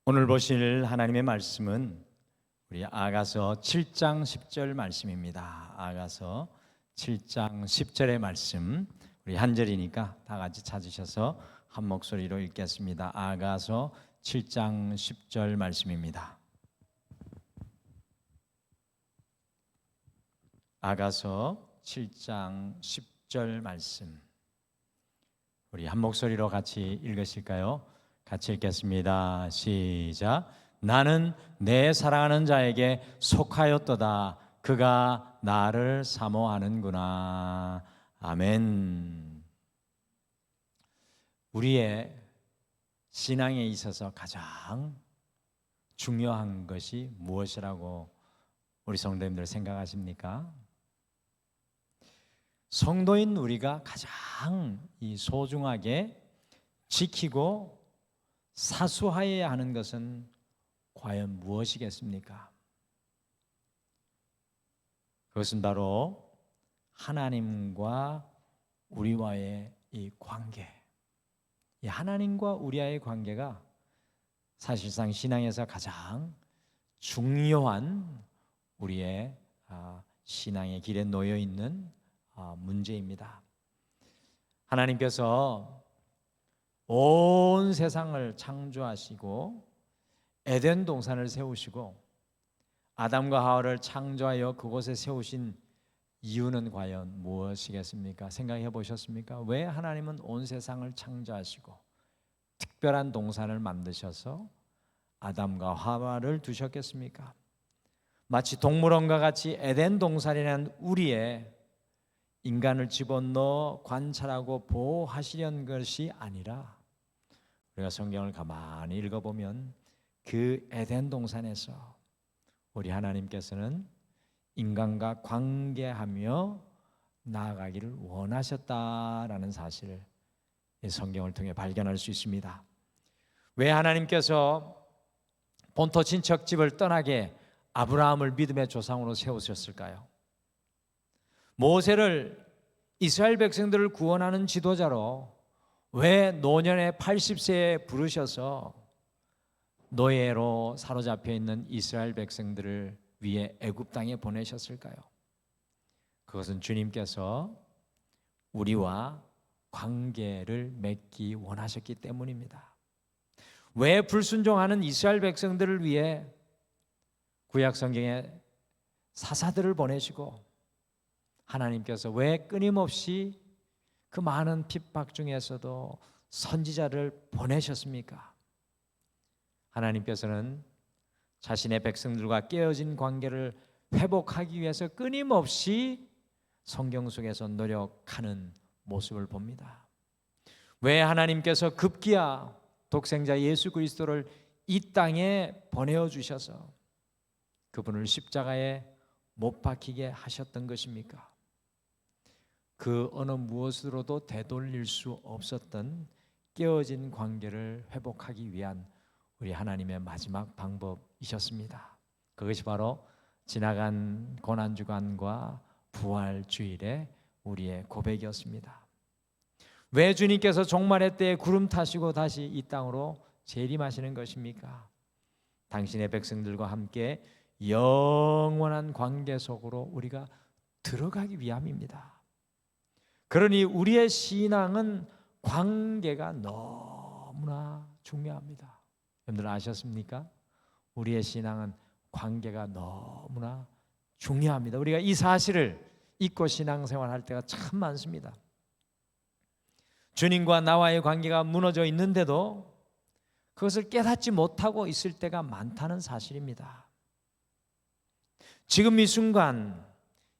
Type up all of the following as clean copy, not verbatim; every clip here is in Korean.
오늘 보실 하나님의 말씀은 우리 아가서 7장 10절 말씀입니다. 아가서 7장 10절의 말씀, 우리 한 절이니까 다 같이 찾으셔서 한 목소리로 읽겠습니다. 아가서 7장 10절 말씀입니다. 아가서 7장 10절 말씀, 우리 한 목소리로 같이 읽으실까요? 같이 읽겠습니다. 시작. 나는 내 사랑하는 자에게 속하였도다. 그가 나를 사모하는구나. 아멘. 우리의 신앙에 있어서 가장 중요한 것이 무엇이라고 우리 성도님들 생각하십니까? 성도인 우리가 가장 소중하게 지키고 사수하여야 하는 것은 과연 무엇이겠습니까? 그것은 바로 하나님과 우리와의 이 관계. 이 하나님과 우리와의 관계가 사실상 신앙에서 가장 중요한 우리의 신앙의 길에 놓여 있는 문제입니다. 하나님께서 온 세상을 창조하시고 에덴 동산을 세우시고 아담과 하와를 창조하여 그곳에 세우신 이유는 과연 무엇이겠습니까? 생각해 보셨습니까? 왜 하나님은 온 세상을 창조하시고 특별한 동산을 만드셔서 아담과 하와를 두셨겠습니까? 마치 동물원과 같이 에덴 동산이라는 우리의 인간을 집어넣어 관찰하고 보호하시려는 것이 아니라, 우리가 성경을 가만히 읽어보면 그 에덴 동산에서 우리 하나님께서는 인간과 관계하며 나아가기를 원하셨다라는 사실을 이 성경을 통해 발견할 수 있습니다. 왜 하나님께서 본토 친척집을 떠나게 아브라함을 믿음의 조상으로 세우셨을까요? 모세를 이스라엘 백성들을 구원하는 지도자로 왜 노년의 80세에 부르셔서 노예로 사로잡혀 있는 이스라엘 백성들을 위해 애굽 땅에 보내셨을까요? 그것은 주님께서 우리와 관계를 맺기 원하셨기 때문입니다. 왜 불순종하는 이스라엘 백성들을 위해 구약 성경에 사사들을 보내시고 하나님께서 왜 끊임없이 그 많은 핍박 중에서도 선지자를 보내셨습니까? 하나님께서는 자신의 백성들과 깨어진 관계를 회복하기 위해서 끊임없이 성경 속에서 노력하는 모습을 봅니다. 왜 하나님께서 급기야 독생자 예수 그리스도를 이 땅에 보내어 주셔서 그분을 십자가에 못 박히게 하셨던 것입니까? 그 어느 무엇으로도 되돌릴 수 없었던 깨어진 관계를 회복하기 위한 우리 하나님의 마지막 방법이셨습니다. 그것이 바로 지나간 고난주간과 부활주일의 우리의 고백이었습니다. 왜 주님께서 종말의 때에 구름 타시고 다시 이 땅으로 재림하시는 것입니까? 당신의 백성들과 함께 영원한 관계 속으로 우리가 들어가기 위함입니다. 그러니 우리의 신앙은 관계가 너무나 중요합니다. 여러분들 아셨습니까? 우리의 신앙은 관계가 너무나 중요합니다. 우리가 이 사실을 잊고 신앙생활할 때가 참 많습니다. 주님과 나와의 관계가 무너져 있는데도 그것을 깨닫지 못하고 있을 때가 많다는 사실입니다. 지금 이 순간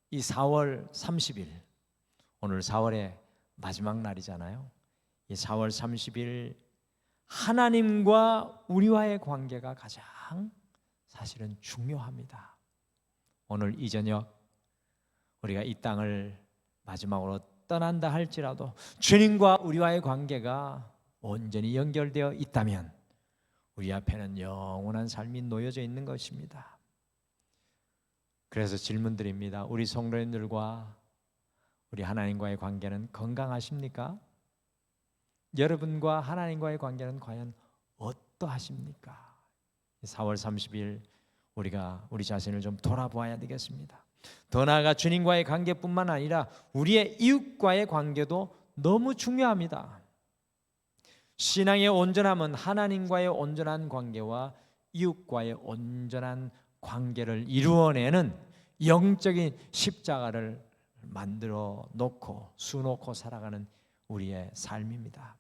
이 4월 30일, 오늘 4월의 마지막 날이잖아요. 이 4월 30일 하나님과 우리와의 관계가 가장 사실은 중요합니다. 오늘 이 저녁 우리가 이 땅을 마지막으로 떠난다 할지라도 주님과 우리와의 관계가 온전히 연결되어 있다면 우리 앞에는 영원한 삶이 놓여져 있는 것입니다. 그래서 질문드립니다. 우리 성도님들과 우리 하나님과의 관계는 건강하십니까? 여러분과 하나님과의 관계는 과연 어떠하십니까? 4월 30일 우리가 우리 자신을 좀 돌아보아야 되겠습니다. 더 나아가 주님과의 관계뿐만 아니라 우리의 이웃과의 관계도 너무 중요합니다. 신앙의 온전함은 하나님과의 온전한 관계와 이웃과의 온전한 관계를 이루어내는 영적인 십자가를 만들어 놓고 수놓고 살아가는 우리의 삶입니다.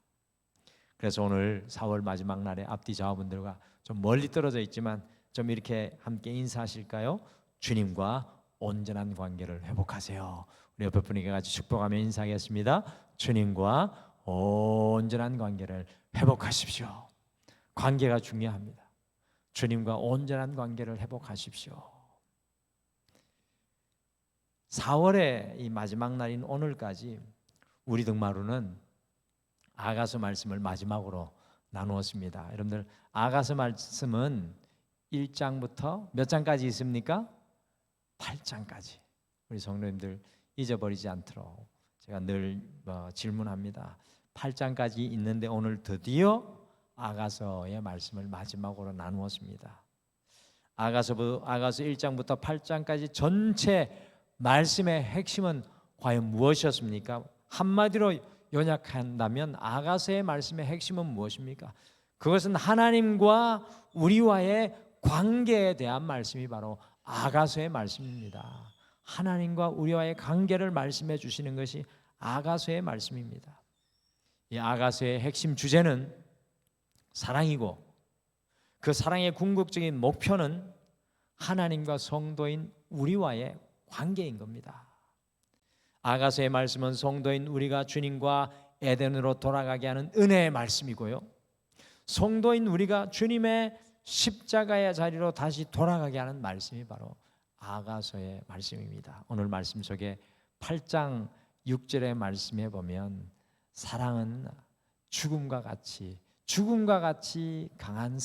그래서 오늘 4월 마지막 날에 앞뒤 좌우분들과 좀 멀리 떨어져 있지만 좀 이렇게 함께 인사하실까요? 주님과 온전한 관계를 회복하세요. 우리 옆에 분에게 같이 축복하며 인사하겠습니다. 주님과 온전한 관계를 회복하십시오. 관계가 중요합니다. 주님과 온전한 관계를 회복하십시오. 4월의 이 마지막 날인 오늘까지 우리 등마루는 아가서 말씀을 마지막으로 나누었습니다. 여러분들 아가서 말씀은 1장부터 몇 장까지 있습니까? 8장까지. 우리 성도님들 잊어버리지 않도록 제가 늘 질문합니다. 8장까지 있는데 오늘 드디어 아가서의 말씀을 마지막으로 나누었습니다. 아가서 1장부터 8장까지 전체 말씀의 핵심은 과연 무엇이었습니까? 한마디로 요약한다면 아가서의 말씀의 핵심은 무엇입니까? 그것은 하나님과 우리와의 관계에 대한 말씀이 바로 아가서의 말씀입니다. 하나님과 우리와의 관계를 말씀해 주시는 것이 아가서의 말씀입니다. 이 아가서의 핵심 주제는 사랑이고 그 사랑의 궁극적인 목표는 하나님과 성도인 우리와의 관계인 겁니다. 아가서의 말씀은 성도인 우리가 주님과 에덴으로 돌아가게 하는 은혜의 말씀이고요, 성도인 우리가 주님의 십자가의 자리로 다시 돌아가게 하는 말씀이 바로 아가서의 말씀입니다. 오늘 말씀 속에 8장 6절의 말씀에 보면 사랑은 죽음과 같이 강한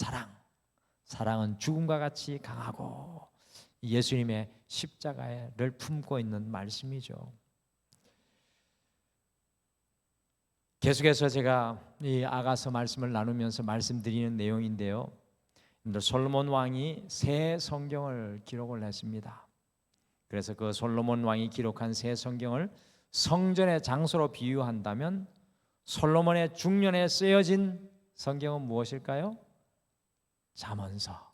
사랑은 죽음과 같이 강하고 예수님의 십자가를 품고 있는 말씀이죠. 계속해서 제가 이 아가서 말씀을 나누면서 말씀드리는 내용인데요, 솔로몬 왕이 새 성경을 기록을 했습니다. 그래서 그 솔로몬 왕이 기록한 새 성경을 성전의 장소로 비유한다면 솔로몬의 중년에 쓰여진 성경은 무엇일까요? 잠언서.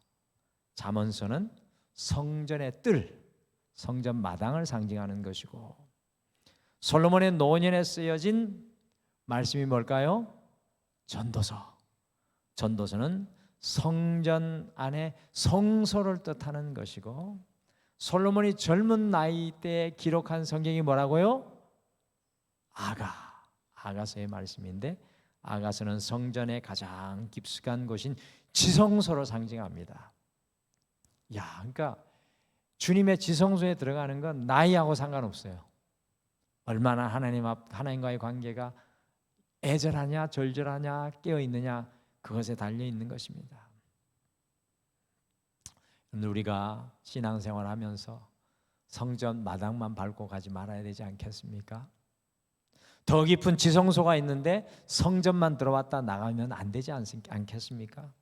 잠언서는 성전의 뜰, 성전 마당을 상징하는 것이고, 솔로몬의 노년에 쓰여진 말씀이 뭘까요? 전도서. 전도서는 성전 안에 성소를 뜻하는 것이고, 솔로몬이 젊은 나이 때 기록한 성경이 뭐라고요? 아가서의 말씀인데, 아가서는 성전의 가장 깊숙한 곳인 지성소를 상징합니다. 그러니까 주님의 지성소에 들어가는 건 나이하고 상관없어요. 얼마나 하나님과의 관계가 애절하냐 절절하냐 깨어있느냐, 그것에 달려있는 것입니다. 우리가 신앙생활하면서 성전 마당만 밟고 가지 말아야 되지 않겠습니까? 더 깊은 지성소가 있는데 성전만 들어왔다 나가면 안 되지 않겠습니까?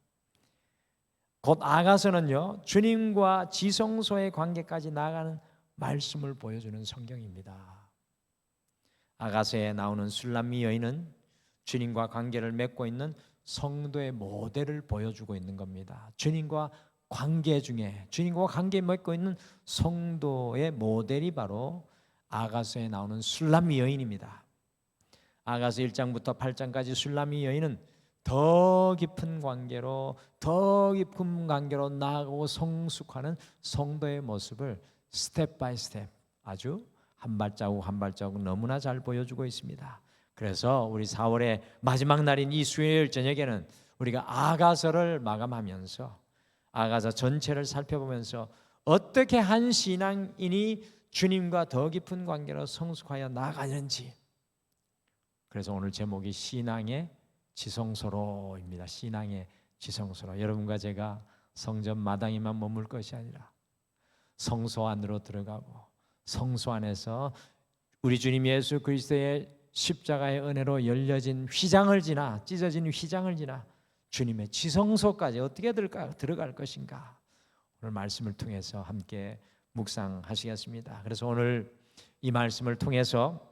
곧 아가서는요, 주님과 지성소의 관계까지 나아가는 말씀을 보여주는 성경입니다. 아가서에 나오는 술람미 여인은 주님과 관계를 맺고 있는 성도의 모델을 보여주고 있는 겁니다. 주님과 관계 맺고 있는 성도의 모델이 바로 아가서에 나오는 술람미 여인입니다. 아가서 1장부터 8장까지 술람미 여인은 더 깊은 관계로 나아가고 성숙하는 성도의 모습을 스텝 바이 스텝 아주 한 발자국 너무나 잘 보여주고 있습니다. 그래서 우리 4월의 마지막 날인 이 수요일 저녁에는 우리가 아가서를 마감하면서 아가서 전체를 살펴보면서 어떻게 한 신앙인이 주님과 더 깊은 관계로 성숙하여 나아가는지, 그래서 오늘 제목이 신앙의 지성소로입니다. 신앙의 지성소로. 여러분과 제가 성전 마당에만 머물 것이 아니라 성소 안으로 들어가고 성소 안에서 우리 주님 예수 그리스도의 십자가의 은혜로 열려진 휘장을 지나 찢어진 휘장을 지나 주님의 지성소까지 어떻게 들어갈 것인가, 오늘 말씀을 통해서 함께 묵상하시겠습니다. 그래서 오늘 이 말씀을 통해서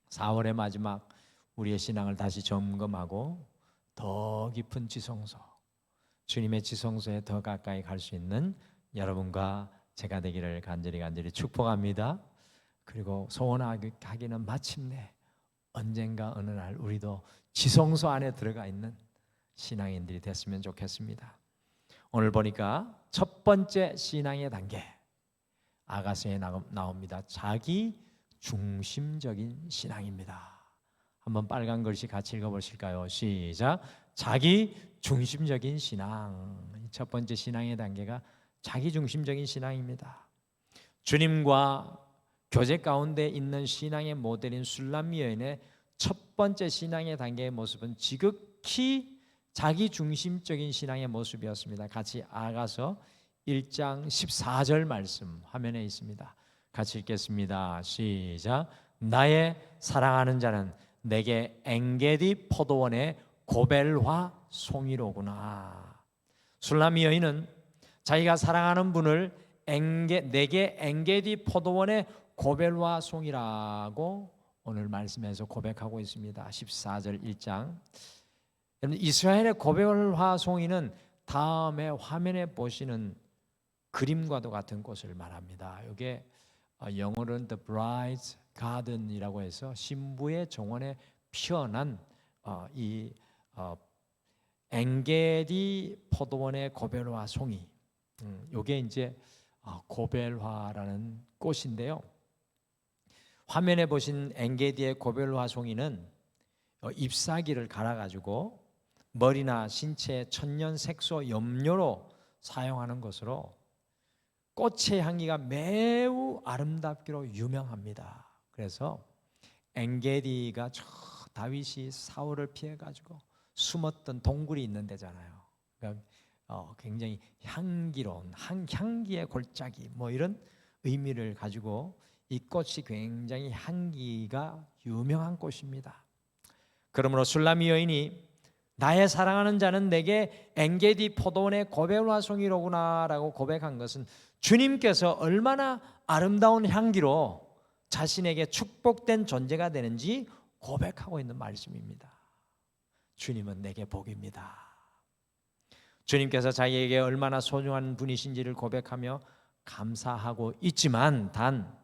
4월의 마지막 우리의 신앙을 다시 점검하고 더 깊은 지성소, 주님의 지성소에 더 가까이 갈 수 있는 여러분과 제가 되기를 간절히 축복합니다. 그리고 소원하기는 마침내 언젠가 어느 날 우리도 지성소 안에 들어가 있는 신앙인들이 됐으면 좋겠습니다. 오늘 보니까 첫 번째 신앙의 단계, 아가서에 나옵니다. 자기 중심적인 신앙입니다. 한번 빨간 글씨 같이 읽어보실까요? 시작. 자기 중심적인 신앙. 첫 번째 신앙의 단계가 자기 중심적인 신앙입니다. 주님과 교제 가운데 있는 신앙의 모델인 술람 여인의 첫 번째 신앙의 단계의 모습은 지극히 자기 중심적인 신앙의 모습이었습니다. 같이 아가서 1장 14절 말씀 화면에 있습니다. 같이 읽겠습니다. 시작. 나의 사랑하는 자는 내게 엔게디 포도원의 고벨화 송이로구나. 술람 여인은 자기가 사랑하는 분을 내게 엔게디 포도원의 고벨화 송이라고 오늘 말씀에서 고백하고 있습니다. 14절 1장. 이스라엘의 고벨화 송이는 다음에 화면에 보시는 그림과도 같은 꽃을 말합니다. 이게 영어로는 The Bride's Garden이라고 해서 신부의 정원에 피어난 이 엔게디 포도원의 고벨화 송이. 이게 이제 고벨화라는 꽃인데요. 화면에 보신 엔게디의 고벨화 송이는 잎사귀를 갈아가지고 머리나 신체에 천년 색소 염료로 사용하는 것으로 꽃의 향기가 매우 아름답기로 유명합니다. 그래서 엔게디가 저 다윗이 사울을 피해가지고 숨었던 동굴이 있는 데잖아요. 그러니까 굉장히 향기로운 향기의 골짜기 뭐 이런 의미를 가지고 이 꽃이 굉장히 향기가 유명한 꽃입니다. 그러므로 술람 여인이 나의 사랑하는 자는 내게 엔게디 포도원의 고벨화 송이로구나 라고 고백한 것은 주님께서 얼마나 아름다운 향기로 자신에게 축복된 존재가 되는지 고백하고 있는 말씀입니다. 주님은 내게 복입니다. 주님께서 자기에게 얼마나 소중한 분이신지를 고백하며 감사하고 있지만 단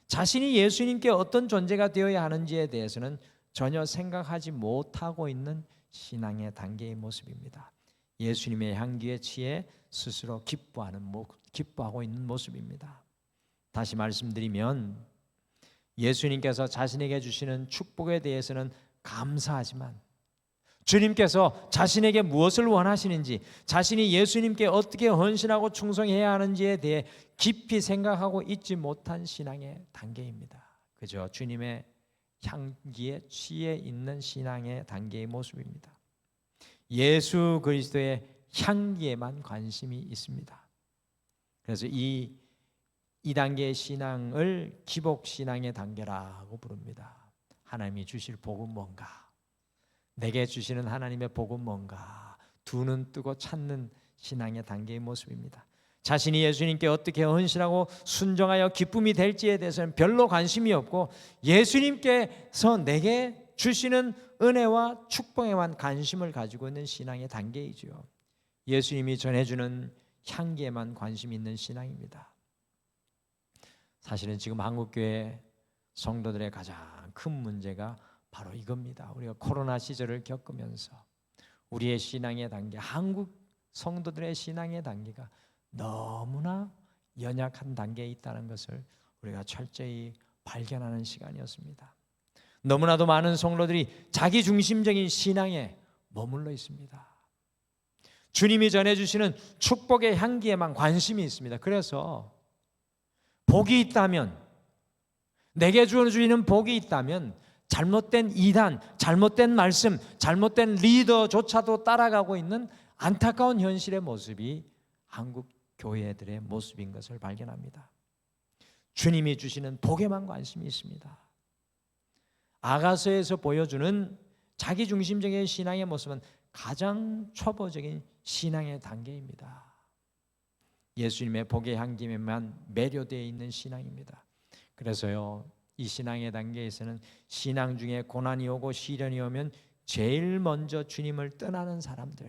자신이 예수님께 어떤 존재가 되어야 하는지에 대해서는 전혀 생각하지 못하고 있는 신앙의 단계의 모습입니다. 예수님의 향기에 취해 스스로 기뻐하고 있는 모습입니다. 다시 말씀드리면 예수님께서 자신에게 주시는 축복에 대해서는 감사하지만 주님께서 자신에게 무엇을 원하시는지, 자신이 예수님께 어떻게 헌신하고 충성해야 하는지에 대해 깊이 생각하고 있지 못한 신앙의 단계입니다. 그죠? 주님의 향기에 취해 있는 신앙의 단계의 모습입니다. 예수 그리스도의 향기에만 관심이 있습니다. 그래서 이 단계의 신앙을 기복신앙의 단계라고 부릅니다. 하나님이 주실 복은 뭔가, 내게 주시는 하나님의 복은 뭔가, 두 눈 뜨고 찾는 신앙의 단계의 모습입니다. 자신이 예수님께 어떻게 헌신하고 순종하여 기쁨이 될지에 대해서는 별로 관심이 없고 예수님께서 내게 주시는 은혜와 축복에만 관심을 가지고 있는 신앙의 단계이죠. 예수님이 전해주는 향기에만 관심이 있는 신앙입니다. 사실은 지금 한국교회 성도들의 가장 큰 문제가 바로 이겁니다. 우리가 코로나 시절을 겪으면서 우리의 신앙의 단계, 한국 성도들의 신앙의 단계가 너무나 연약한 단계에 있다는 것을 우리가 철저히 발견하는 시간이었습니다. 너무나도 많은 성도들이 자기 중심적인 신앙에 머물러 있습니다. 주님이 전해주시는 축복의 향기에만 관심이 있습니다. 그래서 복이 있다면, 내게 주어지는 복이 있다면 잘못된 이단, 잘못된 말씀, 잘못된 리더조차도 따라가고 있는 안타까운 현실의 모습이 한국 교회들의 모습인 것을 발견합니다. 주님이 주시는 복에만 관심이 있습니다. 아가서에서 보여주는 자기 중심적인 신앙의 모습은 가장 초보적인 신앙의 단계입니다. 예수님의 복의 향기에만 매료되어 있는 신앙입니다. 그래서요, 이 신앙의 단계에서는 신앙 중에 고난이 오고 시련이 오면 제일 먼저 주님을 떠나는 사람들,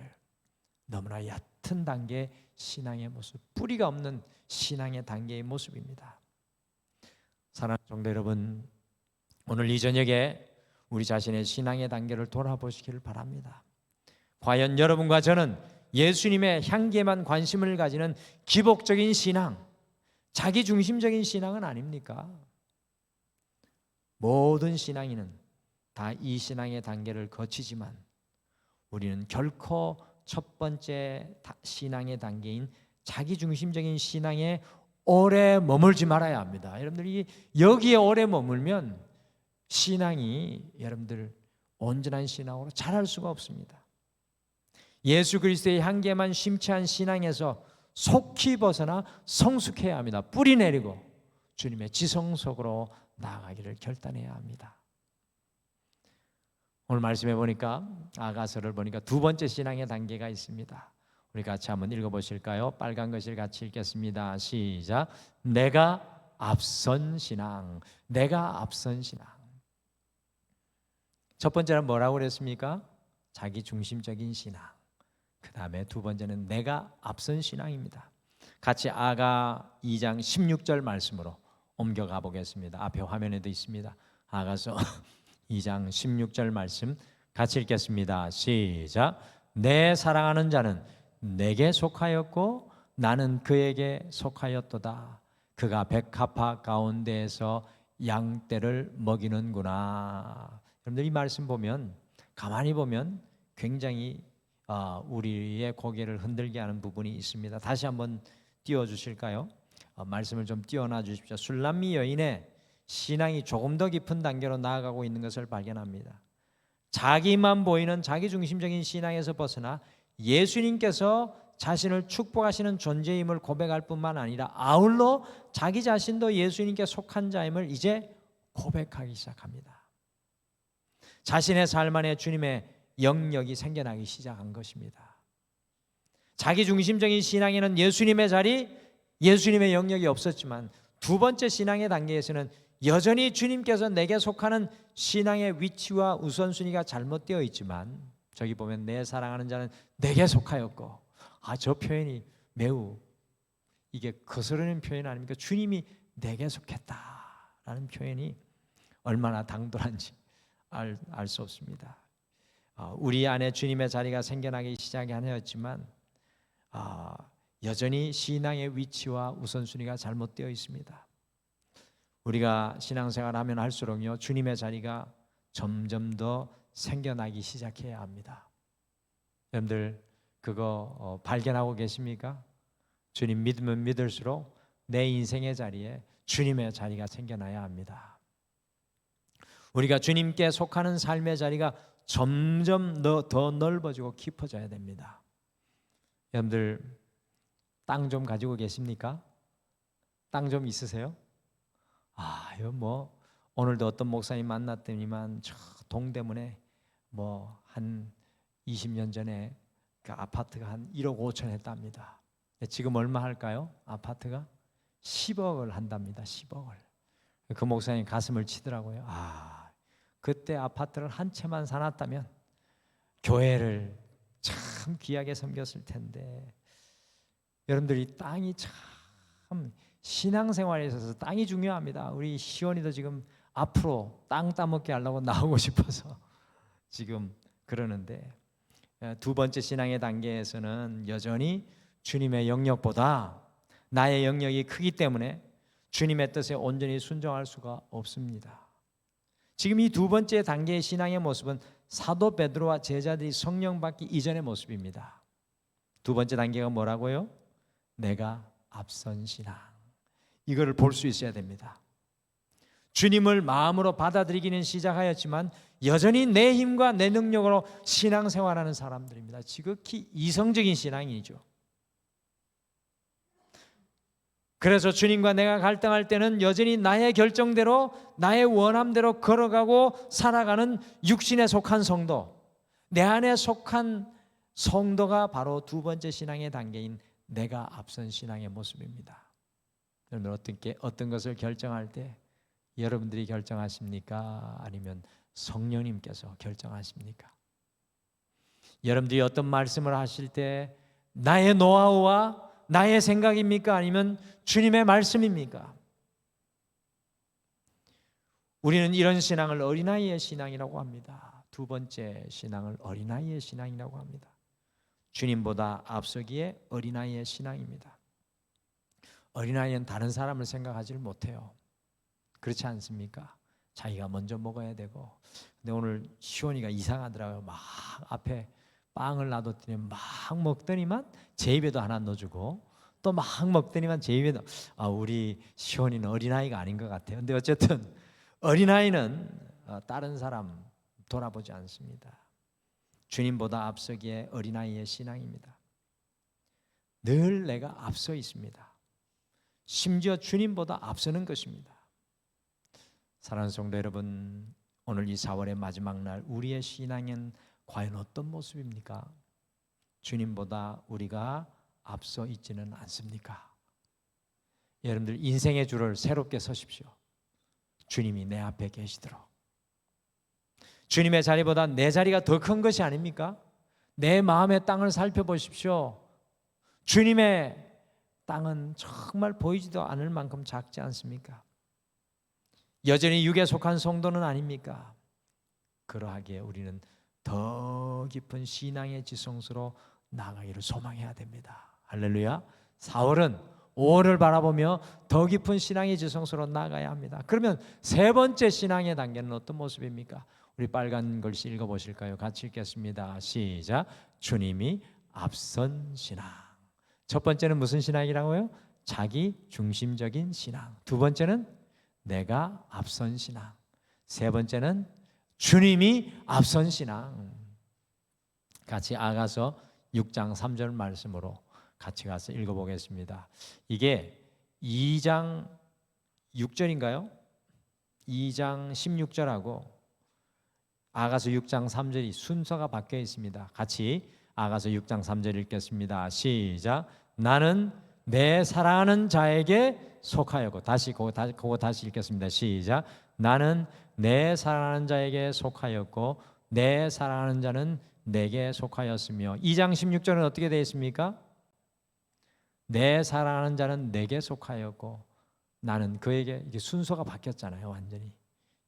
너무나 얕은 단계의 신앙의 모습, 뿌리가 없는 신앙의 단계의 모습입니다. 사랑하는 성도 여러분, 오늘 이 저녁에 우리 자신의 신앙의 단계를 돌아보시기를 바랍니다. 과연 여러분과 저는 예수님의 향기에만 관심을 가지는 기복적인 신앙, 자기중심적인 신앙은 아닙니까? 모든 신앙인은 다 이 신앙의 단계를 거치지만 우리는 결코 첫 번째 신앙의 단계인 자기중심적인 신앙에 오래 머물지 말아야 합니다. 여러분들이 여기에 오래 머물면 신앙이 여러분들 온전한 신앙으로 자랄 수가 없습니다. 예수 그리스도의 향기에만 심취한 신앙에서 속히 벗어나 성숙해야 합니다. 뿌리 내리고 주님의 지성 속으로 나아가기를 결단해야 합니다. 오늘 말씀해 보니까 아가서를 보니까 두 번째 신앙의 단계가 있습니다. 우리 같이 한번 읽어보실까요? 빨간 글씨를 같이 읽겠습니다. 시작. 내가 앞선 신앙. 내가 앞선 신앙. 첫 번째는 뭐라고 그랬습니까? 자기 중심적인 신앙. 그 다음에 두 번째는 내가 앞선 신앙입니다. 같이 아가 2장 16절 말씀으로 옮겨가 보겠습니다. 앞에 화면에도 있습니다. 아가서 2장 16절 말씀 같이 읽겠습니다. 시작. 내 사랑하는 자는 내게 속하였고 나는 그에게 속하였도다. 그가 백합화 가운데에서 양떼를 먹이는구나. 여러분들 이 말씀 보면 가만히 보면 굉장히 우리의 고개를 흔들게 하는 부분이 있습니다. 다시 한번 띄워주실까요? 말씀을 좀 띄워놔 주십시오. 술람미 여인의 신앙이 조금 더 깊은 단계로 나아가고 있는 것을 발견합니다. 자기만 보이는 자기중심적인 신앙에서 벗어나 예수님께서 자신을 축복하시는 존재임을 고백할 뿐만 아니라 아울러 자기 자신도 예수님께 속한 자임을 이제 고백하기 시작합니다. 자신의 삶 안에 주님의 영역이 생겨나기 시작한 것입니다. 자기중심적인 신앙에는 예수님의 자리, 예수님의 영역이 없었지만 두 번째 신앙의 단계에서는 여전히 주님께서 내게 속하는 신앙의 위치와 우선순위가 잘못되어 있지만 저기 보면 내 사랑하는 자는 내게 속하였고, 저 표현이 매우 이게 거스르는 표현 아닙니까? 주님이 내게 속했다라는 표현이 얼마나 당돌한지 알 수 없습니다. 우리 안에 주님의 자리가 생겨나기 시작하였지만 여전히 신앙의 위치와 우선순위가 잘못되어 있습니다. 우리가 신앙생활하면 할수록요 주님의 자리가 점점 더 생겨나기 시작해야 합니다. 여러분들 그거 발견하고 계십니까? 주님 믿으면 믿을수록 내 인생의 자리에 주님의 자리가 생겨나야 합니다. 우리가 주님께 속하는 삶의 자리가 점점 더 넓어지고 깊어져야 됩니다. 여러분들 땅 좀 가지고 계십니까? 땅 좀 있으세요? 이거 뭐 오늘도 어떤 목사님 만났더니만 저 동대문에 뭐 한 20년 전에 그 아파트가 한 1억 5천 했답니다. 지금 얼마 할까요? 아파트가 10억을 한답니다. 10억을. 그 목사님 가슴을 치더라고요. 그때 아파트를 한 채만 사놨다면 교회를 참 귀하게 섬겼을 텐데. 여러분들이 땅이 참 신앙생활에 있어서 땅이 중요합니다. 우리 시원이도 지금 앞으로 땅 따먹게 하려고 나오고 싶어서 지금 그러는데, 두 번째 신앙의 단계에서는 여전히 주님의 영역보다 나의 영역이 크기 때문에 주님의 뜻에 온전히 순종할 수가 없습니다. 지금 이 두 번째 단계의 신앙의 모습은 사도 베드로와 제자들이 성령 받기 이전의 모습입니다. 두 번째 단계가 뭐라고요? 내가 앞선 신앙. 이거를 볼 수 있어야 됩니다. 주님을 마음으로 받아들이기는 시작하였지만 여전히 내 힘과 내 능력으로 신앙생활하는 사람들입니다. 지극히 이성적인 신앙이죠. 그래서 주님과 내가 갈등할 때는 여전히 나의 결정대로 나의 원함대로 걸어가고 살아가는 육신에 속한 성도, 내 안에 속한 성도가 바로 두 번째 신앙의 단계인 내가 앞선 신앙의 모습입니다. 여러분 어떤 것을 결정할 때 여러분들이 결정하십니까? 아니면 성령님께서 결정하십니까? 여러분들이 어떤 말씀을 하실 때 나의 노하우와 나의 생각입니까? 아니면 주님의 말씀입니까? 우리는 이런 신앙을 어린아이의 신앙이라고 합니다. 두 번째 신앙을 어린아이의 신앙이라고 합니다. 주님보다 앞서기에 어린아이의 신앙입니다. 어린아이는 다른 사람을 생각하지를 못해요. 그렇지 않습니까? 자기가 먼저 먹어야 되고. 근데 오늘 시원이가 이상하더라고요. 막 앞에 빵을 놔뒀더니 막 먹더니만 제 입에도 하나 넣어주고 또 막 먹더니만 제 입에도 우리 시원이는 어린아이가 아닌 것 같아요. 근데 어쨌든 어린아이는 다른 사람 돌아보지 않습니다. 주님보다 앞서기에 어린아이의 신앙입니다. 늘 내가 앞서 있습니다. 심지어 주님보다 앞서는 것입니다. 사랑하는 성도 여러분, 오늘 이 4월의 마지막 날 우리의 신앙은 과연 어떤 모습입니까? 주님보다 우리가 앞서 있지는 않습니까? 여러분들 인생의 줄을 새롭게 서십시오. 주님이 내 앞에 계시도록. 주님의 자리보다 내 자리가 더 큰 것이 아닙니까? 내 마음의 땅을 살펴보십시오. 주님의 땅은 정말 보이지도 않을 만큼 작지 않습니까? 여전히 육에 속한 성도는 아닙니까? 그러하기에 우리는 더 깊은 신앙의 지성소로 나아가기를 소망해야 됩니다. 할렐루야. 4월은 5월을 바라보며 더 깊은 신앙의 지성소로 나아가야 합니다. 그러면 세 번째 신앙의 단계는 어떤 모습입니까? 우리 빨간 글씨 읽어보실까요? 같이 읽겠습니다. 시작. 주님이 앞선 신앙. 첫 번째는 무슨 신앙이라고요? 자기 중심적인 신앙. 두 번째는 내가 앞선 신앙. 세 번째는 주님이 앞선 신앙. 같이 아가서 6장 3절 말씀으로 같이 가서 읽어보겠습니다. 이게 2장 6절인가요? 2장 16절하고 아가서 6장 3절이 순서가 바뀌어 있습니다. 같이 아가서 6장 3절 읽겠습니다. 시작. 나는 내 사랑하는 자에게 속하였고 그거 다시 읽겠습니다. 시작. 나는 내 사랑하는 자에게 속하였고 내 사랑하는 자는 내게 속하였으며. 2장 16절은 어떻게 되어 있습니까? 내 사랑하는 자는 내게 속하였고 나는 그에게. 이게 순서가 바뀌었잖아요. 완전히.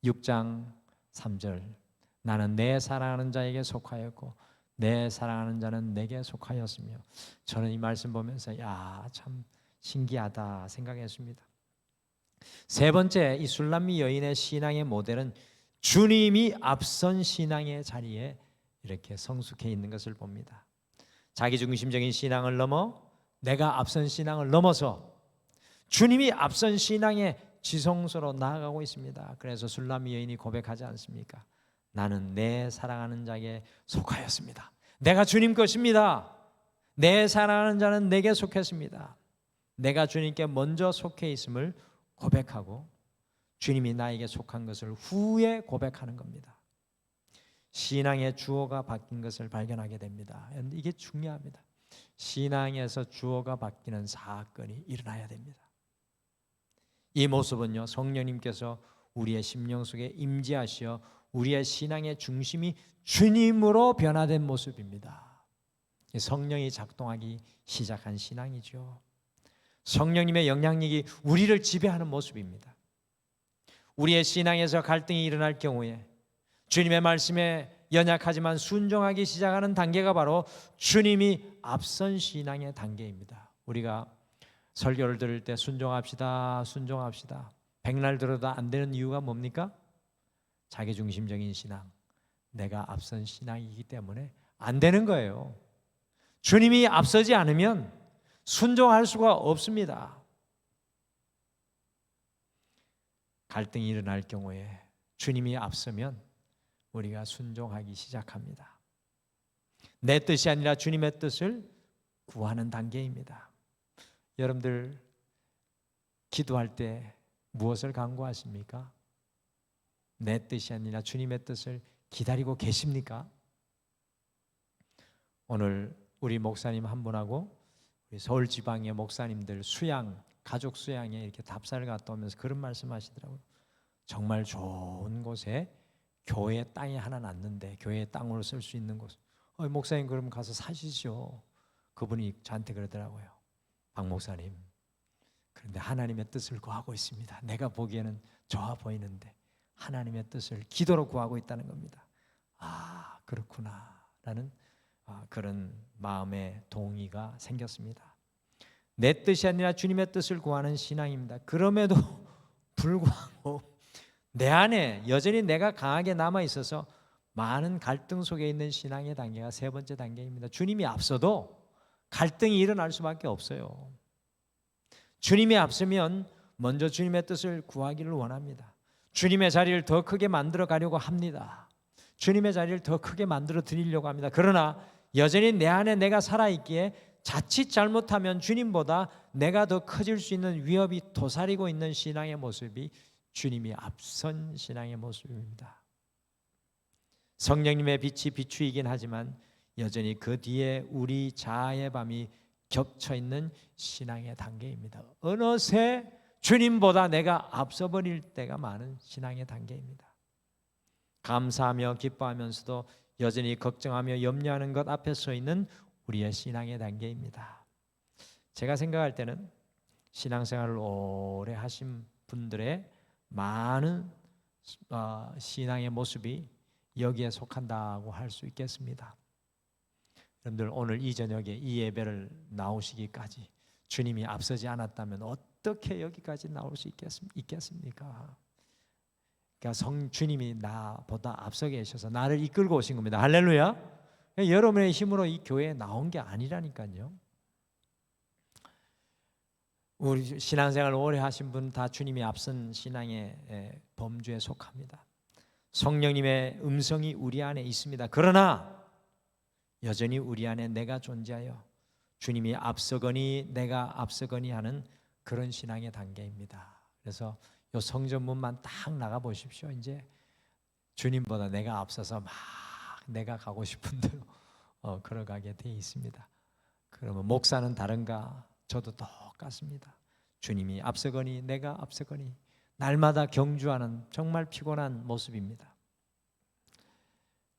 6장 3절 나는 내 사랑하는 자에게 속하였고 내 사랑하는 자는 내게 속하였으며. 저는 이 말씀 보면서 참 신기하다 생각했습니다. 세 번째, 이 술람미 여인의 신앙의 모델은 주님이 앞선 신앙의 자리에 이렇게 성숙해 있는 것을 봅니다. 자기중심적인 신앙을 넘어 내가 앞선 신앙을 넘어서 주님이 앞선 신앙의 지성소로 나아가고 있습니다. 그래서 술람미 여인이 고백하지 않습니까? 나는 내 사랑하는 자에게 속하였습니다. 내가 주님 것입니다. 내 사랑하는 자는 내게 속했습니다. 내가 주님께 먼저 속해 있음을 고백하고 주님이 나에게 속한 것을 후에 고백하는 겁니다. 신앙의 주어가 바뀐 것을 발견하게 됩니다. 이게 중요합니다. 신앙에서 주어가 바뀌는 사건이 일어나야 됩니다. 이 모습은요, 성령님께서 우리의 심령 속에 임재하시어 우리의 신앙의 중심이 주님으로 변화된 모습입니다. 성령이 작동하기 시작한 신앙이죠. 성령님의 영향력이 우리를 지배하는 모습입니다. 우리의 신앙에서 갈등이 일어날 경우에 주님의 말씀에 연약하지만 순종하기 시작하는 단계가 바로 주님이 앞선 신앙의 단계입니다. 우리가 설교를 들을 때 순종합시다, 순종합시다. 백날 들어도 안 되는 이유가 뭡니까? 자기중심적인 신앙, 내가 앞선 신앙이기 때문에 안 되는 거예요. 주님이 앞서지 않으면 순종할 수가 없습니다. 갈등이 일어날 경우에 주님이 앞서면 우리가 순종하기 시작합니다. 내 뜻이 아니라 주님의 뜻을 구하는 단계입니다. 여러분들 기도할 때 무엇을 간구하십니까? 내 뜻이 아니라 주님의 뜻을 기다리고 계십니까? 오늘 우리 목사님 한 분하고 우리 서울 지방의 목사님들 수양, 가족 수양에 이렇게 답사를 갔다 오면서 그런 말씀하시더라고요. 정말 좋은 곳에 교회 땅이 하나 났는데 교회 땅으로 쓸 수 있는 곳. 목사님 그럼 가서 사시죠. 그분이 저한테 그러더라고요. 박 목사님, 그런데 하나님의 뜻을 구하고 있습니다. 내가 보기에는 좋아 보이는데 하나님의 뜻을 기도로 구하고 있다는 겁니다. 아, 그렇구나 라는 그런 마음의 동의가 생겼습니다. 내 뜻이 아니라 주님의 뜻을 구하는 신앙입니다. 그럼에도 불구하고 내 안에 여전히 내가 강하게 남아 있어서 많은 갈등 속에 있는 신앙의 단계가 세 번째 단계입니다. 주님이 앞서도 갈등이 일어날 수밖에 없어요. 주님이 앞서면 먼저 주님의 뜻을 구하기를 원합니다. 주님의 자리를 더 크게 만들어 가려고 합니다. 주님의 자리를 더 크게 만들어 드리려고 합니다. 그러나 여전히 내 안에 내가 살아있기에 자칫 잘못하면 주님보다 내가 더 커질 수 있는 위협이 도사리고 있는 신앙의 모습이 주님이 앞선 신앙의 모습입니다. 성령님의 빛이 비추이긴 하지만 여전히 그 뒤에 우리 자아의 밤이 겹쳐 있는 신앙의 단계입니다. 어느새 주님보다 내가 앞서 버릴 때가 많은 신앙의 단계입니다. 감사하며 기뻐하면서도 여전히 걱정하며 염려하는 것 앞에 서 있는 우리의 신앙의 단계입니다. 제가 생각할 때는 신앙생활을 오래 하신 분들의 많은 신앙의 모습이 여기에 속한다고 할 수 있겠습니다. 여러분들 오늘 이 저녁에 이 예배를 나오시기까지 주님이 앞서지 않았다면 어떻게 여기까지 나올 수 있겠습니까? 그러니까 주님이 나보다 앞서 계셔서 나를 이끌고 오신 겁니다. 할렐루야. 여러분의 힘으로 이 교회에 나온 게 아니라니까요. 우리 신앙생활 오래 하신 분 다 주님이 앞선 신앙의 범주에 속합니다. 성령님의 음성이 우리 안에 있습니다. 그러나 여전히 우리 안에 내가 존재하여 주님이 앞서거니 내가 앞서거니 하는 그런 신앙의 단계입니다. 그래서 요 성전문만 딱 나가 보십시오. 이제 주님보다 내가 앞서서 막 내가 가고 싶은 대로 걸어가게 돼 있습니다. 그러면 목사는 다른가? 저도 똑같습니다. 주님이 앞서거니 내가 앞서거니 날마다 경주하는 정말 피곤한 모습입니다.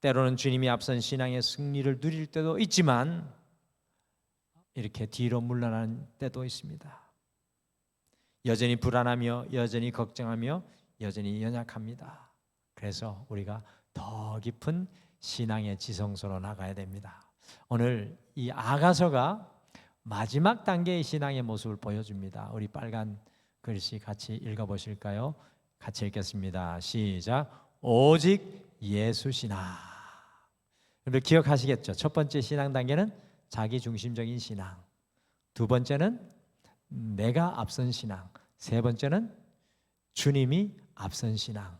때로는 주님이 앞선 신앙의 승리를 누릴 때도 있지만 이렇게 뒤로 물러나는 때도 있습니다. 여전히 불안하며 여전히 걱정하며 여전히 연약합니다. 그래서 우리가 더 깊은 신앙의 지성소로 나가야 됩니다. 오늘 이 아가서가 마지막 단계의 신앙의 모습을 보여줍니다. 우리 빨간 글씨 같이 읽어보실까요? 같이 읽겠습니다. 시작. 오직 예수 신앙. 여러분 기억하시겠죠? 첫 번째 신앙 단계는 자기중심적인 신앙, 두 번째는 내가 앞선 신앙, 세 번째는 주님이 앞선 신앙,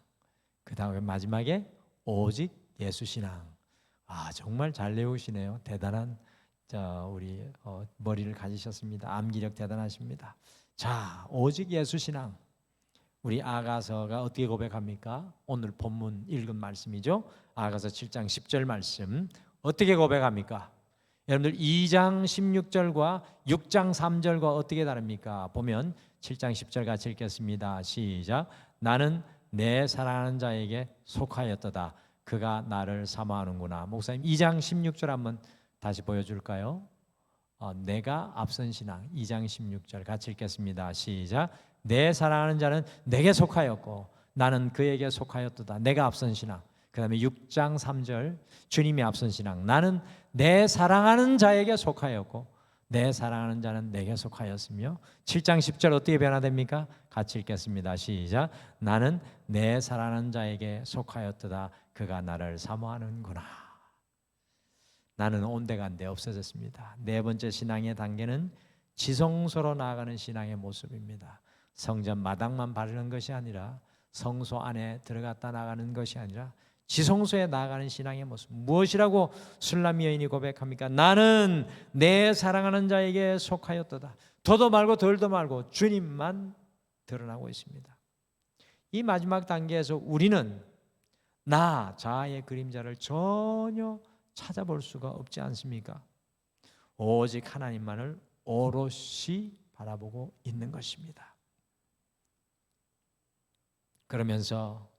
그 다음에 마지막에 오직 예수 신앙. 정말 잘 외우시네요. 대단한 우리 머리를 가지셨습니다. 암기력 대단하십니다. 자, 오직 예수 신앙. 우리 아가서가 어떻게 고백합니까? 오늘 본문 읽은 말씀이죠. 아가서 7장 10절 말씀 어떻게 고백합니까? 여러분들 2장 16절과 6장 3절과 어떻게 다릅니까? 보면 7장 10절 같이 읽겠습니다. 시작. 나는 내 사랑하는 자에게 속하였도다. 그가 나를 사모하는구나. 목사님 2장 16절 한번 다시 보여줄까요? 내가 앞선 신앙 2장 16절 같이 읽겠습니다. 시작. 내 사랑하는 자는 내게 속하였고 나는 그에게 속하였도다. 내가 앞선 신앙. 그 다음에 6장 3절 주님이 앞선 신앙. 나는 내 사랑하는 자에게 속하였고 내 사랑하는 자는 내게 속하였으며 7장 10절 어떻게 변화됩니까? 같이 읽겠습니다. 시작. 나는 내 사랑하는 자에게 속하였도다. 그가 나를 사모하는구나. 나는 온데간데 없어졌습니다. 네 번째 신앙의 단계는 지성소로 나아가는 신앙의 모습입니다. 성전 마당만 바르는 것이 아니라 성소 안에 들어갔다 나가는 것이 아니라 지성소에 나아가는 신앙의 모습. 무엇이라고 술람 여인이 고백합니까? 나는 내 사랑하는 자에게 속하였도다. 더도 말고 덜도 말고 주님만 드러나고 있습니다. 이 마지막 단계에서 우리는 나 자아의 그림자를 전혀 찾아볼 수가 없지 않습니까? 오직 하나님만을 오롯이 바라보고 있는 것입니다. 그러면서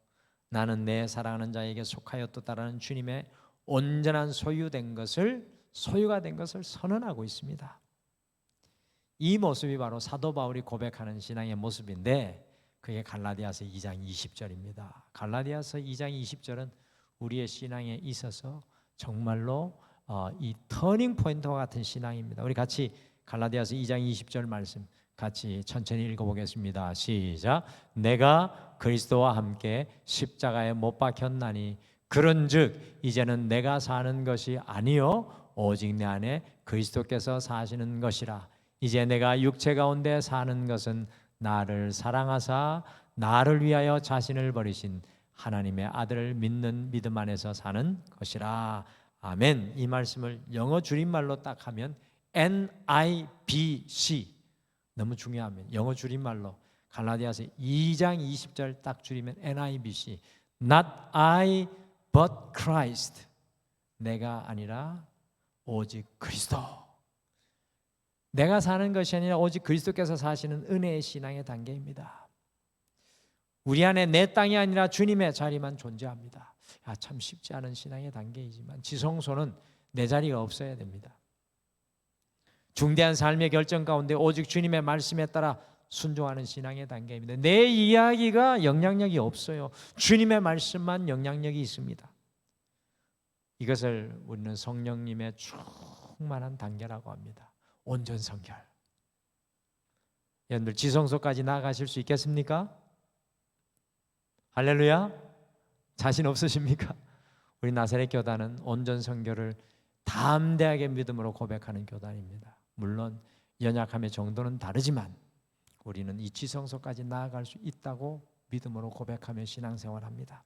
나는 내 사랑하는 자에게 속하였도다라는 주님의 온전한 소유가 된 것을 선언하고 있습니다. 이 모습이 바로 사도 바울이 고백하는 신앙의 모습인데 그게 갈라디아서 2장 20절입니다. 갈라디아서 2장 20절은 우리의 신앙에 있어서 정말로 이 터닝 포인트와 같은 신앙입니다. 우리 같이 갈라디아서 2장 20절 말씀 같이 천천히 읽어보겠습니다. 시작. 내가 그리스도와 함께 십자가에 못 박혔나니 그런즉 이제는 내가 사는 것이 아니요 오직 내 안에 그리스도께서 사시는 것이라. 이제 내가 육체 가운데 사는 것은 나를 사랑하사 나를 위하여 자신을 버리신 하나님의 아들을 믿는 믿음 안에서 사는 것이라. 아멘. 이 말씀을 영어 줄임말로 딱 하면 NIBC, 너무 중요합니다. 영어 줄임말로 갈라디아서 2장 20절 딱 줄이면 NIBC, Not I but Christ, 내가 아니라 오직 그리스도. 내가 사는 것이 아니라 오직 그리스도께서 사시는 은혜의 신앙의 단계입니다. 우리 안에 내 땅이 아니라 주님의 자리만 존재합니다. 참 쉽지 않은 신앙의 단계이지만 지성소는 내 자리가 없어야 됩니다. 중대한 삶의 결정 가운데 오직 주님의 말씀에 따라 순종하는 신앙의 단계입니다. 내 이야기가 영향력이 없어요. 주님의 말씀만 영향력이 있습니다. 이것을 우리는 성령님의 충만한 단계라고 합니다. 온전 성결. 여러분들 지성소까지 나아가실 수 있겠습니까? 할렐루야. 자신 없으십니까? 우리 나사렛 교단은 온전 성결을 담대하게 믿음으로 고백하는 교단입니다. 물론 연약함의 정도는 다르지만 우리는 이 지성소까지 나아갈 수 있다고 믿음으로 고백하며 신앙생활합니다.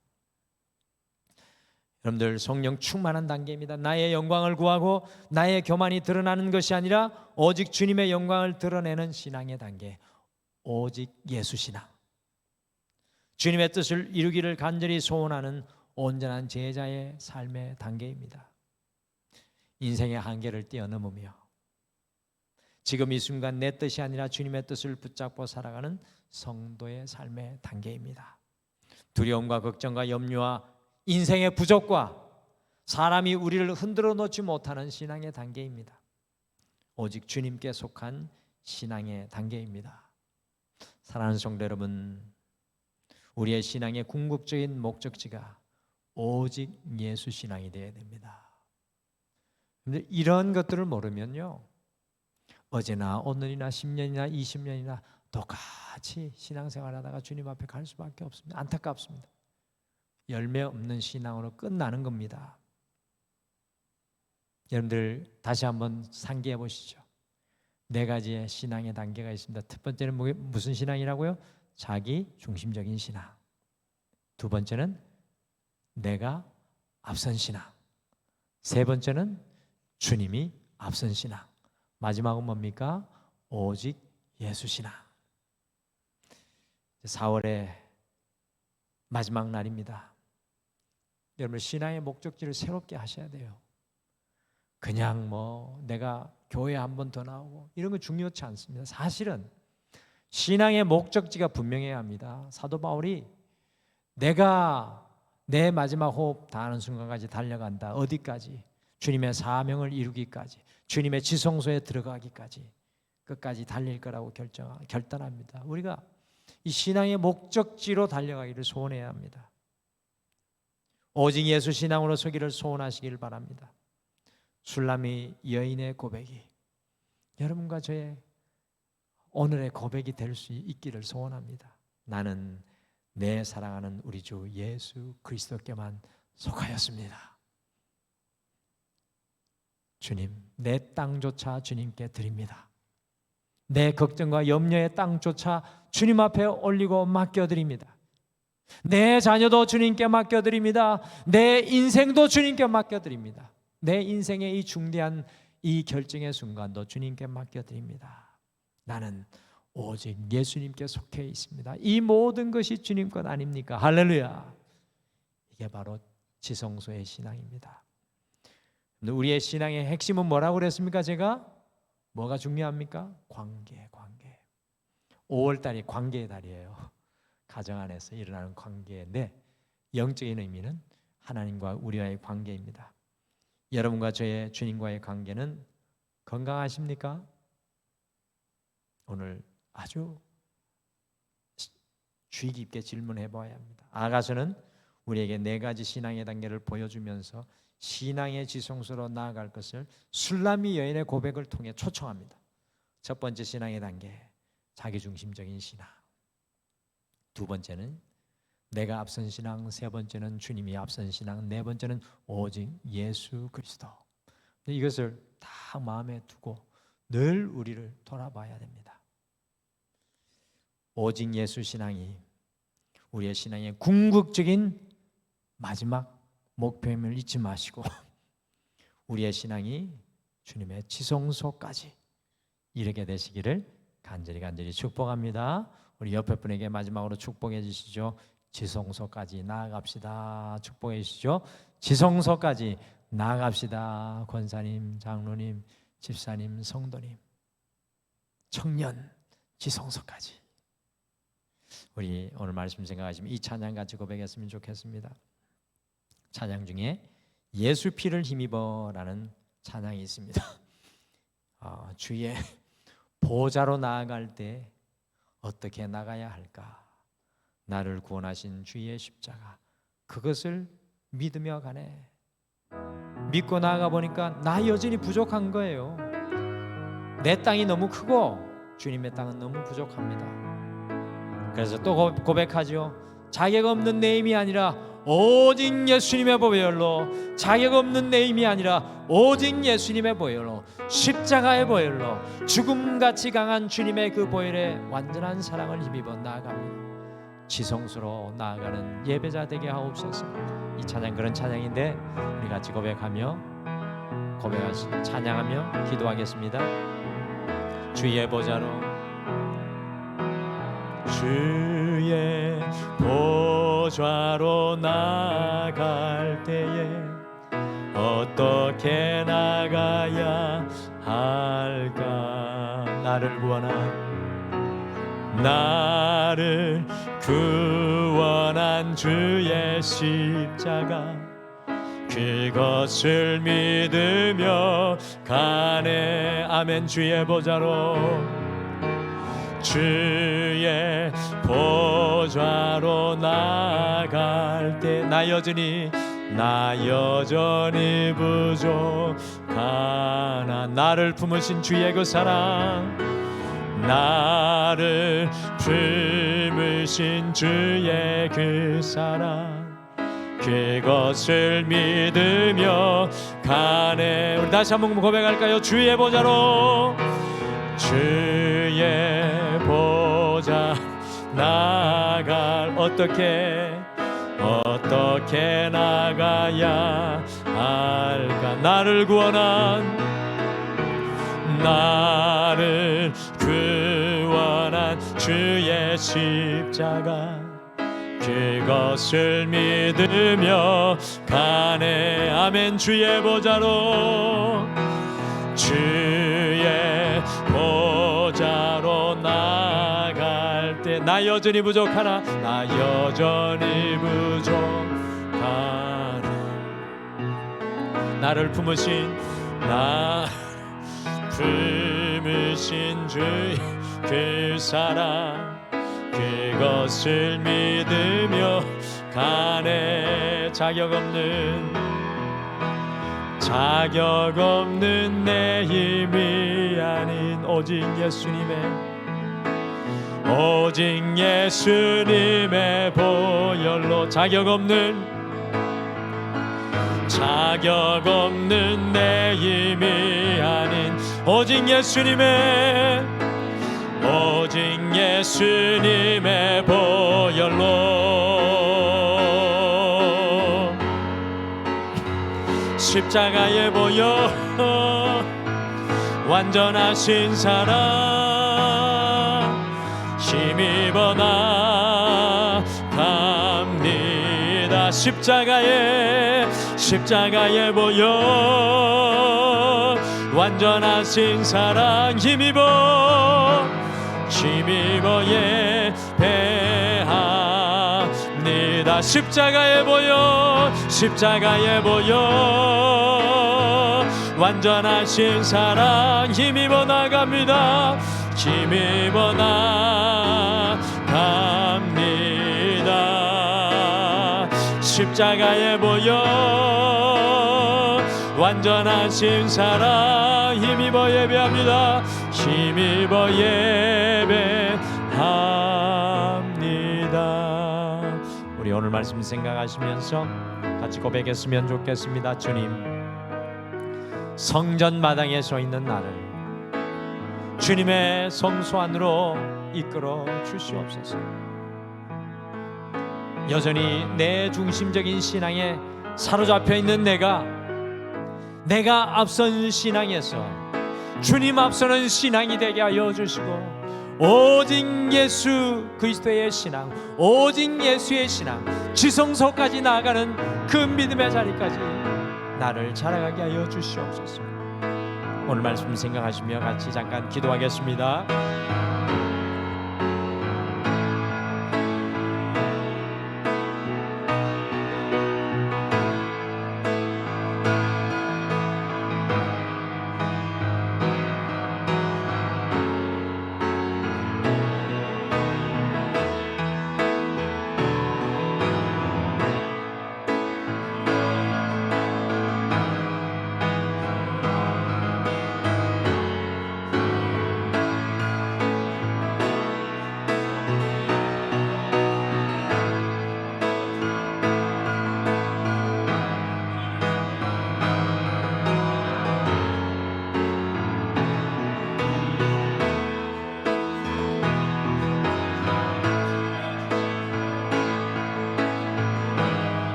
여러분들 성령 충만한 단계입니다. 나의 영광을 구하고 나의 교만이 드러나는 것이 아니라 오직 주님의 영광을 드러내는 신앙의 단계, 오직 예수신앙. 주님의 뜻을 이루기를 간절히 소원하는 온전한 제자의 삶의 단계입니다. 인생의 한계를 뛰어넘으며 지금 이 순간 내 뜻이 아니라 주님의 뜻을 붙잡고 살아가는 성도의 삶의 단계입니다. 두려움과 걱정과 염려와 인생의 부족과 사람이 우리를 흔들어 놓지 못하는 신앙의 단계입니다. 오직 주님께 속한 신앙의 단계입니다. 사랑하는 성도 여러분, 우리의 신앙의 궁극적인 목적지가 오직 예수 신앙이 되어야 됩니다. 근데 이런 것들을 모르면요, 어제나 오늘이나 10년이나 20년이나 똑같이 신앙생활하다가 주님 앞에 갈 수밖에 없습니다. 안타깝습니다. 열매 없는 신앙으로 끝나는 겁니다. 여러분들 다시 한번 상기해 보시죠. 네 가지의 신앙의 단계가 있습니다. 첫 번째는 무슨 신앙이라고요? 자기 중심적인 신앙. 두 번째는 내가 앞선 신앙. 세 번째는 주님이 앞선 신앙. 마지막은 뭡니까? 오직 예수 신앙. 4월의 마지막 날입니다. 여러분 신앙의 목적지를 새롭게 하셔야 돼요. 그냥 내가 교회 한 번 더 나오고 이런 거 중요치 않습니다. 사실은 신앙의 목적지가 분명해야 합니다. 사도 바울이 내가 내 마지막 호흡 다하는 순간까지 달려간다. 어디까지? 주님의 사명을 이루기까지, 주님의 지성소에 들어가기까지 끝까지 달릴 거라고 결단합니다. 우리가 이 신앙의 목적지로 달려가기를 소원해야 합니다. 오직 예수 신앙으로 서기를 소원하시길 바랍니다. 술람이 여인의 고백이 여러분과 저의 오늘의 고백이 될 수 있기를 소원합니다. 나는 내 사랑하는 우리 주 예수 그리스도께만 속하였습니다. 주님, 내 땅조차 주님께 드립니다. 내 걱정과 염려의 땅조차 주님 앞에 올리고 맡겨드립니다. 내 자녀도 주님께 맡겨드립니다. 내 인생도 주님께 맡겨드립니다. 내 인생의 이 중대한 이 결정의 순간도 주님께 맡겨드립니다. 나는 오직 예수님께 속해 있습니다. 이 모든 것이 주님 것 아닙니까? 할렐루야. 이게 바로 지성소의 신앙입니다. 우리의 신앙의 핵심은 뭐라고 그랬습니까? 제가 뭐가 중요합니까? 관계. 5월달이 관계의 달이에요. 가정 안에서 일어나는 관계인데 영적인 의미는 하나님과 우리와의 관계입니다. 여러분과 저의 주님과의 관계는 건강하십니까? 오늘 아주 주의 깊게 질문해 봐야 합니다. 아가서는 우리에게 4가지 신앙의 단계를 보여주면서 신앙의 지성소로 나아갈 것을 술람미 여인의 고백을 통해 초청합니다. 첫 번째 신앙의 단계, 자기중심적인 신앙. 두 번째는 내가 앞선 신앙, 세 번째는 주님이 앞선 신앙, 네 번째는 오직 예수 그리스도. 이것을 다 마음에 두고 늘 우리를 돌아봐야 됩니다. 오직 예수 신앙이 우리의 신앙의 궁극적인 마지막 목표임을 잊지 마시고 우리의 신앙이 주님의 지성소까지 이르게 되시기를 간절히 축복합니다. 우리 옆에 분에게 마지막으로 축복해 주시죠. 지성소까지 나아갑시다. 축복해 주시죠. 지성소까지 나아갑시다. 권사님, 장로님, 집사님, 성도님, 청년 지성소까지. 우리 오늘 말씀 생각하시면 이 찬양 같이 고백했으면 좋겠습니다. 찬양 중에 예수 피를 힘입어라는 찬양이 있습니다. 주의 보좌로 나아갈 때 어떻게 나가야 할까? 나를 구원하신 주의 십자가, 그것을 믿으며 가네. 믿고 나아가 보니까 나 여전히 부족한 거예요. 내 땅이 너무 크고 주님의 땅은 너무 부족합니다. 그래서 또 고백하죠. 자격 없는 내 힘이 아니라 오직 예수님의 보혈로, 자격 없는 내 힘이 아니라 오직 예수님의 보혈로, 십자가의 보혈로, 죽음같이 강한 주님의 그 보혈의 완전한 사랑을 힘입어 나아갑니다. 지성소로 나아가는 예배자 되게 하옵소서. 이 찬양 그런 찬양인데 우리 같이 찬양하며 기도하겠습니다. 주의 보좌로, 주의 보좌로 나아갈 때에 어떻게 나가야 할까? 나를 구원한 주의 십자가, 그것을 믿으며 가네. 아멘. 주의 보좌로, 주의 보좌로 나아갈 때 나 여전히 부족하나. 나를 품으신 주의 그 사랑, 나를 품으신 주의 그 사랑, 그것을 믿으며 가네. 우리 다시 한번 고백할까요? 주의 보좌로, 주의 보좌 나아갈 어떻게 나가야 할까? 나를 구원한 주의 십자가, 그것을 믿으며 가네. 아멘. 주의 보좌로, 주의 보좌로 나아갈 때 나 여전히 부족하나. 나를 품으신 주의 그 사랑, 그것을 믿으며 가네. 자격 없는 내 힘이 아닌 오직 예수님의 보혈로, 자격 없는 내 힘이 아닌 오직 예수님의 보혈로, 십자가의 보혈, 완전하신 사랑 힘입어 나갑니다. 십자가의 십자가에 보여 완전하신 사랑 힘입어 예배합니다. 십자가에 보여 완전하신 사랑 힘입어 나갑니다. 힘입어 나갑니다. 십자가에 보여 완전하신 사랑 힘입어 예배합니다. 힘입어 예배합니다. 우리 오늘 말씀 생각하시면서 같이 고백했으면 좋겠습니다. 주님, 성전 마당에 서 있는 나를 주님의 성소 안으로 이끌어 주시옵소서. 여전히 내 중심적인 신앙에 사로잡혀 있는 내가 앞선 신앙에서 주님 앞서는 신앙이 되게 하여 주시고, 오직 예수 그리스도의 신앙, 오직 예수의 신앙, 지성소까지 나아가는 그 믿음의 자리까지 나를 자라가게 하여 주시옵소서. 오늘 말씀 생각하시며 같이 잠깐 기도하겠습니다.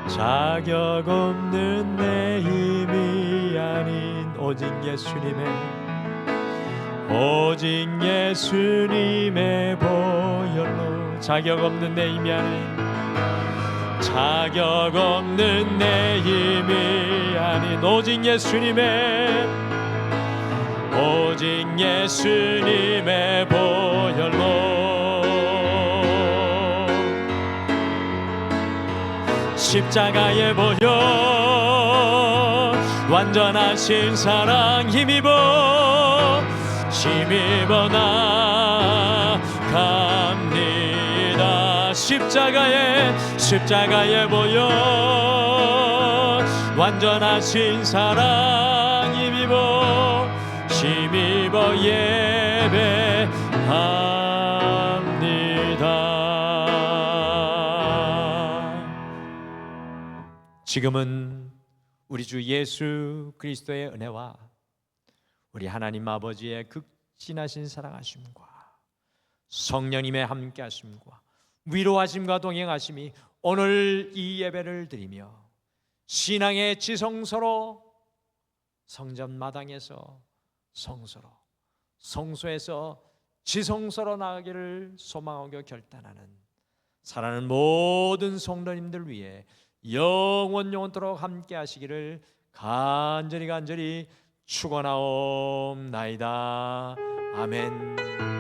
자격 없는 내 힘이 아닌 오직 예수님의 보혈로, 자격 없는 내 힘이 아닌, 자격 없는 내 힘이 아닌 오직 예수님의 보혈로 십자가에 보여 완전하신 사랑 힘입어 나갑니다. 십자가에 보여 완전하신 사랑 힘입어 예배합니다. 지금은 우리 주 예수 그리스도의 은혜와 우리 하나님 아버지의 극진하신 사랑하심과 성령님의 함께하심과 위로하심과 동행하심이 오늘 이 예배를 드리며 신앙의 지성소로, 성전 마당에서 성소로, 성소에서 지성소로 나가기를 소망하고 결단하는 사랑하는 모든 성도님들 위해 영원토록 함께 하시기를 간절히 축원하옵나이다. 아멘.